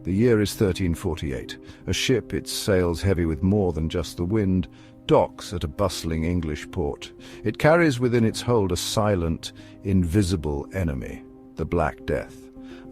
The year is 1348. A ship, its sails heavy with more than just the wind, docks at a bustling English port. It carries within its hold a silent, invisible enemy, the Black Death.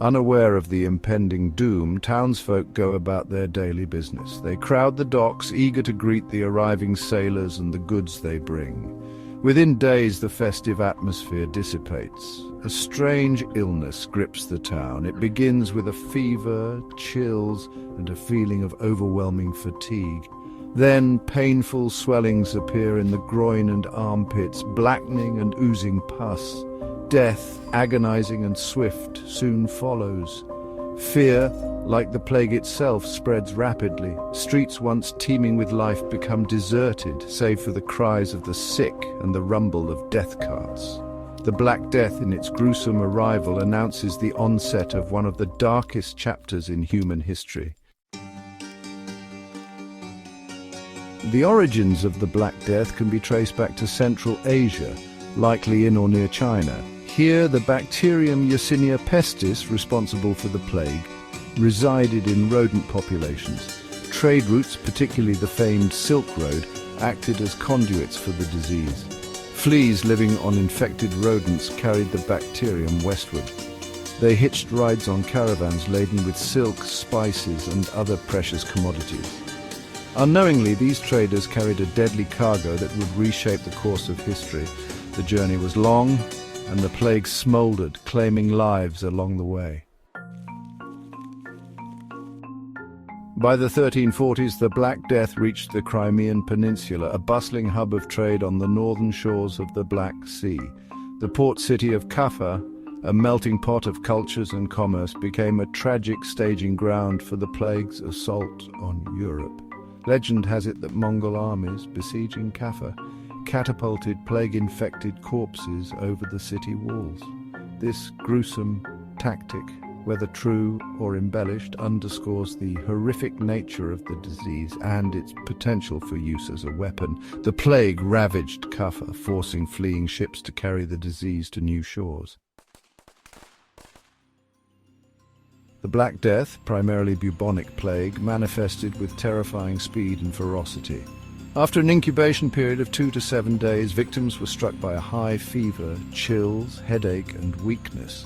Unaware of the impending doom, townsfolk go about their daily business. They crowd the docks, eager to greet the arriving sailors and the goods they bring. Within days, the festive atmosphere dissipates. A strange illness grips the town. It begins with a fever, chills, and a feeling of overwhelming fatigue. Then painful swellings appear in the groin and armpits, blackening and oozing pus. Death, agonizing and swift, soon follows. Fear, like the plague itself, spreads rapidly. Streets once teeming with life become deserted, save for the cries of the sick and the rumble of death carts. The Black Death, in its gruesome arrival, announces the onset of one of the darkest chapters in human history. The origins of the Black Death can be traced back to Central Asia, likely in or near China. Here, the bacterium Yersinia pestis, responsible for the plague, resided in rodent populations. Trade routes, particularly the famed Silk Road, acted as conduits for the disease. Fleas living on infected rodents carried the bacterium westward. They hitched rides on caravans laden with silk, spices, and other precious commodities. Unknowingly, these traders carried a deadly cargo that would reshape the course of history. The journey was long, and the plague smoldered, claiming lives along the way. By the 1340s, the Black Death reached the Crimean Peninsula, a bustling hub of trade on the northern shores of the Black Sea. The port city of Kaffa, a melting pot of cultures and commerce, became a tragic staging ground for the plague's assault on Europe. Legend has it that Mongol armies besieging Kaffa catapulted plague-infected corpses over the city walls. This gruesome tactic, whether true or embellished, underscores the horrific nature of the disease and its potential for use as a weapon. The plague ravaged Kaffa, forcing fleeing ships to carry the disease to new shores. The Black Death, primarily bubonic plague, manifested with terrifying speed and ferocity. After an incubation period of 2 to 7 days, victims were struck by a high fever, chills, headache, and weakness.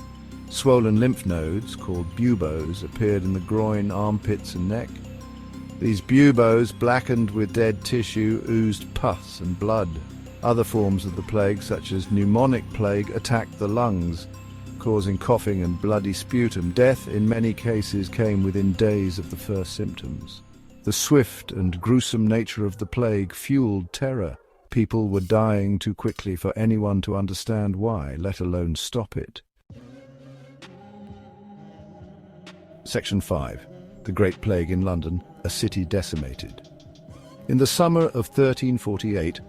Swollen lymph nodes, called buboes, appeared in the groin, armpits, and neck. These buboes, blackened with dead tissue, oozed pus and blood. Other forms of the plague, such as pneumonic plague, attacked the lungs, causing coughing and bloody sputum. Death, in many cases, came within days of the first symptoms. The swift and gruesome nature of the plague fueled terror. People were dying too quickly for anyone to understand why, let alone stop it. Section 5. The Great Plague in London, a city decimated. In the summer of 1348,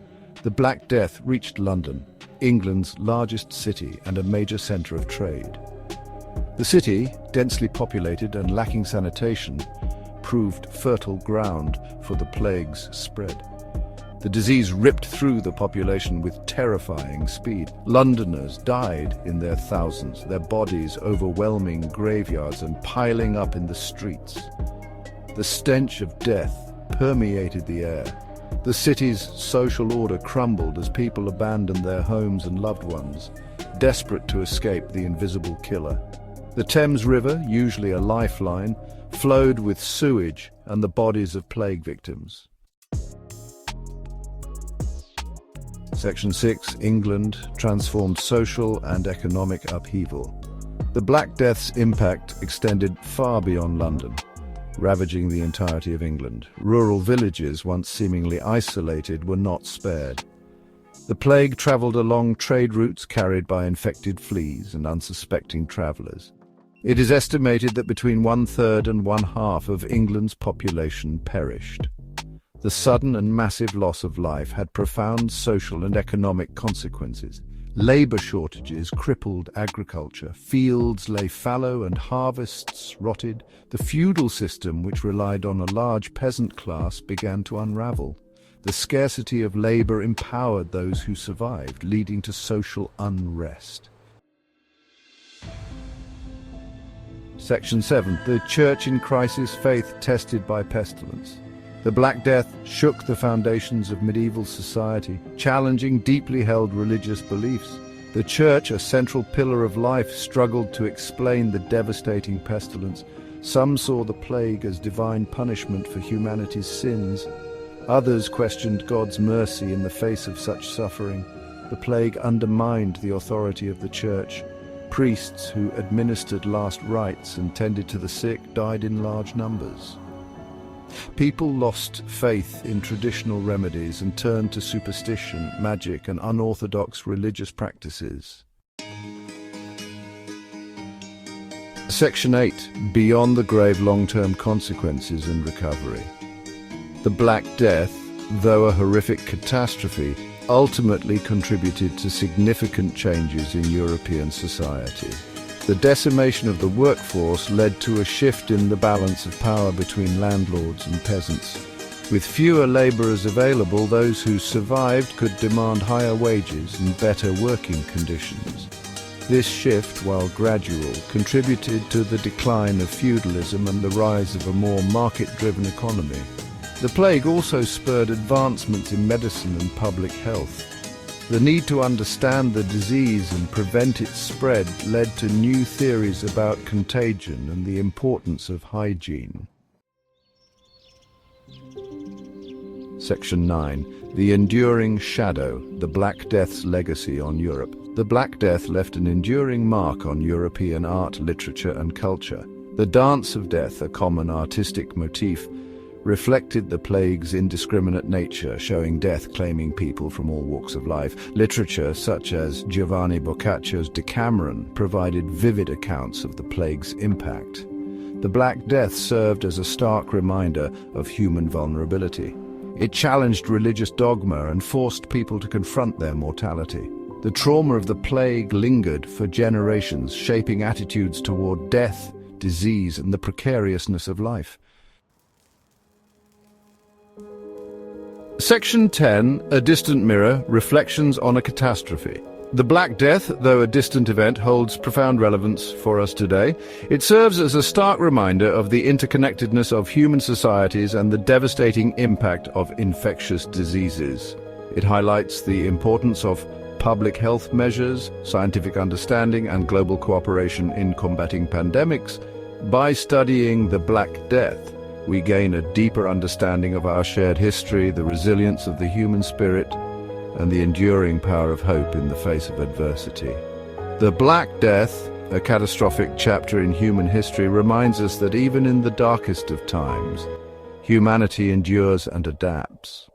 the Black Death reached London, England's largest city and a major centre of trade. The city, densely populated and lacking sanitation, proved fertile ground for the plague's spread. The disease ripped through the population with terrifying speed. Londoners died in their thousands, their bodies overwhelming graveyards and piling up in the streets. The stench of death permeated the air. The city's social order crumbled as people abandoned their homes and loved ones, desperate to escape the invisible killer. The Thames River, usually a lifeline, flowed with sewage and the bodies of plague victims. Section 6. England, transformed social and economic upheaval. The Black Death's impact extended far beyond London, ravaging the entirety of England. Rural villages, once seemingly isolated, were not spared. The plague travelled along trade routes carried by infected fleas and unsuspecting travellers. It is estimated that between 1/3 and 1/2 of England's population perished. The sudden and massive loss of life had profound social and economic consequences. Labour shortages crippled agriculture, fields lay fallow and harvests rotted. The feudal system, which relied on a large peasant class, began to unravel. The scarcity of labour empowered those who survived, leading to social unrest. Section 7. The Church in Crisis, Faith Tested by Pestilence. The Black Death shook the foundations of medieval society, challenging deeply held religious beliefs. The Church, a central pillar of life, struggled to explain the devastating pestilence. Some saw the plague as divine punishment for humanity's sins. Others questioned God's mercy in the face of such suffering. The plague undermined the authority of the Church. Priests who administered last rites and tended to the sick died in large numbers. People lost faith in traditional remedies and turned to superstition, magic, and unorthodox religious practices. Section 8. Beyond the grave long-term consequences and recovery. The Black Death, though a horrific catastrophe, ultimately contributed to significant changes in European society. The decimation of the workforce led to a shift in the balance of power between landlords and peasants. With fewer labourers available, those who survived could demand higher wages and better working conditions. This shift, while gradual, contributed to the decline of feudalism and the rise of a more market-driven economy. The plague also spurred advancements in medicine and public health. The need to understand the disease and prevent its spread led to new theories about contagion and the importance of hygiene. Section 9. The Enduring Shadow, the Black Death's Legacy on Europe. The Black Death left an enduring mark on European art, literature, and culture. The Dance of Death, a common artistic motif, reflected the plague's indiscriminate nature, showing death claiming people from all walks of life. Literature, such as Giovanni Boccaccio's Decameron, provided vivid accounts of the plague's impact. The Black Death served as a stark reminder of human vulnerability. It challenged religious dogma and forced people to confront their mortality. The trauma of the plague lingered for generations, shaping attitudes toward death, disease, and the precariousness of life. Section 10. A Distant Mirror, Reflections on a Catastrophe. The Black Death, though a distant event, holds profound relevance for us today. It serves as a stark reminder of the interconnectedness of human societies and the devastating impact of infectious diseases. It highlights the importance of public health measures, scientific understanding, and global cooperation in combating pandemics. By studying the Black Death, we gain a deeper understanding of our shared history, the resilience of the human spirit, and the enduring power of hope in the face of adversity. The Black Death, a catastrophic chapter in human history, reminds us that even in the darkest of times, humanity endures and adapts.